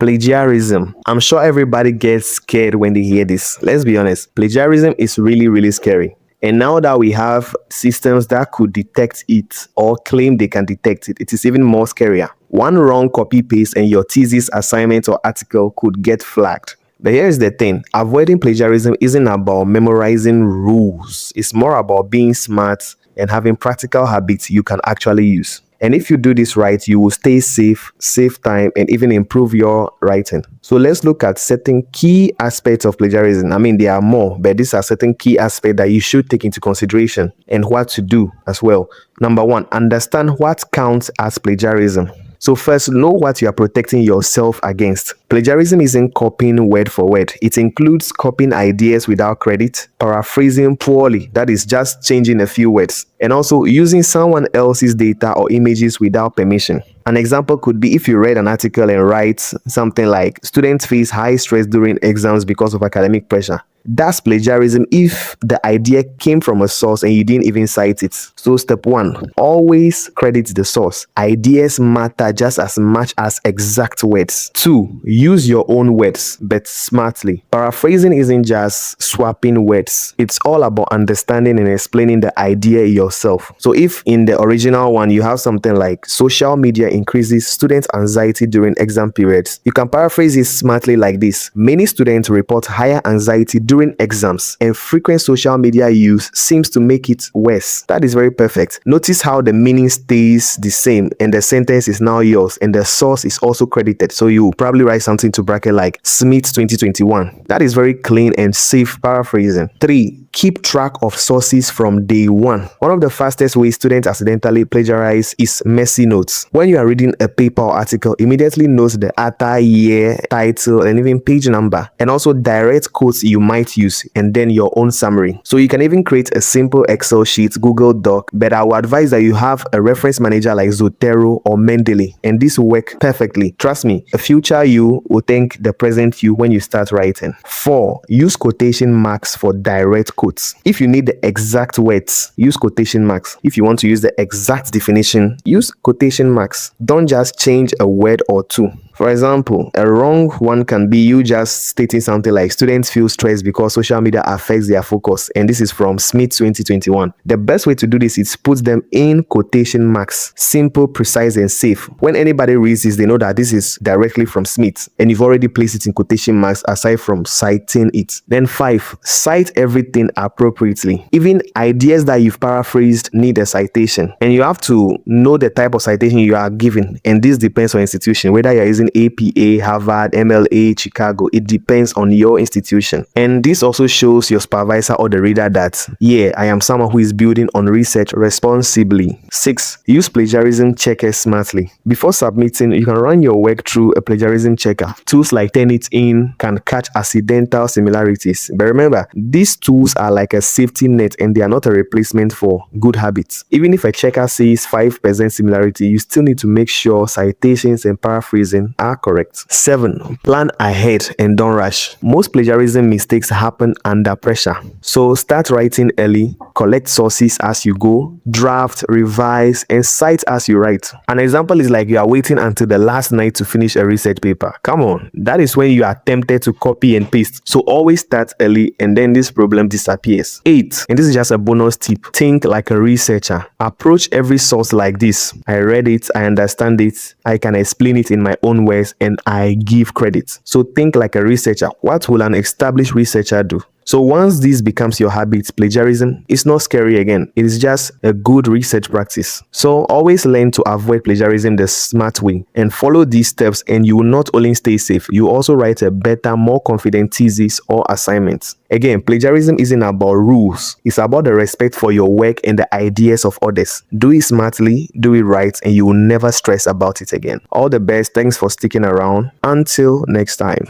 Plagiarism. I'm sure everybody gets scared when they hear this. Let's be honest. Plagiarism is really, really scary. And now that we have systems that could detect it or claim they can detect it, it is even more scarier. One wrong copy paste and your thesis, assignment, or article could get flagged. But here's the thing, avoiding plagiarism isn't about memorizing rules. It's more about being smart and having practical habits you can actually use. And if you do this right, you will stay safe, save time, and even improve your writing. So let's look at certain key aspects of plagiarism. I mean, there are more, but these are certain key aspects that you should take into consideration and what to do as well. Number one, understand what counts as plagiarism. So first, know what you are protecting yourself against. Plagiarism isn't copying word for word. It includes copying ideas without credit, paraphrasing poorly, that is just changing a few words, and also using someone else's data or images without permission. An example could be if you read an article and write something like, students face high stress during exams because of academic pressure. That's plagiarism if the idea came from a source and you didn't even cite it. So step one, always credit the source. Ideas matter just as much as exact words. Two, use your own words, but smartly. Paraphrasing isn't just swapping words. It's all about understanding and explaining the idea yourself. So if in the original one you have something like social media increases student anxiety during exam periods, you can paraphrase it smartly like this. Many students report higher anxiety during exams, and frequent social media use seems to make it worse. That is very perfect. Notice how the meaning stays the same and the sentence is now yours and the source is also credited. So you probably write something to bracket like Smith 2021. That is very clean and safe paraphrasing. 3. Keep track of sources from day one. One of the fastest ways students accidentally plagiarize is messy notes. When you are reading a paper or article, immediately note the author, year, title, and even page number, and also direct quotes you might use, and then your own summary. So you can even create a simple Excel sheet, Google Doc, but I would advise that you have a reference manager like Zotero or Mendeley, and this will work perfectly. Trust me, a future you will thank the present you when you start writing. 4. Use quotation marks for direct quotes. If you need the exact words, use quotation marks. If you want to use the exact definition, use quotation marks. Don't just change a word or two. For example, a wrong one can be you just stating something like students feel stressed because social media affects their focus, and this is from Smith 2021. The best way to do this is put them in quotation marks. Simple, precise, and safe. When anybody reads this, they know that this is directly from Smith, and you've already placed it in quotation marks aside from citing it. Then 5. Cite everything appropriately. Even ideas that you've paraphrased need a citation, and you have to know the type of citation you are giving, and this depends on institution, whether you're using APA, Harvard, MLA, Chicago. It depends on your institution. And this also shows your supervisor or the reader that, yeah, I am someone who is building on research responsibly. 6. Use plagiarism checkers smartly. Before submitting, you can run your work through a plagiarism checker. Tools like Turnitin can catch accidental similarities. But remember, these tools are like a safety net and they are not a replacement for good habits. Even if a checker says 5% similarity, you still need to make sure citations and paraphrasing are correct. 7. Plan ahead and don't rush. Most plagiarism mistakes happen under pressure. So start writing early, collect sources as you go, draft, revise, and cite as you write. An example is like you are waiting until the last night to finish a research paper. Come on, that is when you are tempted to copy and paste. So always start early and then this problem disappears. 8. And this is just a bonus tip. Think like a researcher. Approach every source like this. I read it, I understand it, I can explain it in my own words, and I give credit. So think like a researcher. What will an established researcher do? So once this becomes your habit, plagiarism is not scary again. It is just a good research practice. So always learn to avoid plagiarism the smart way and follow these steps, and you will not only stay safe, you also write a better, more confident thesis or assignment. Again, plagiarism isn't about rules. It's about the respect for your work and the ideas of others. Do it smartly, do it right, and you will never stress about it again. All the best. Thanks for sticking around. Until next time.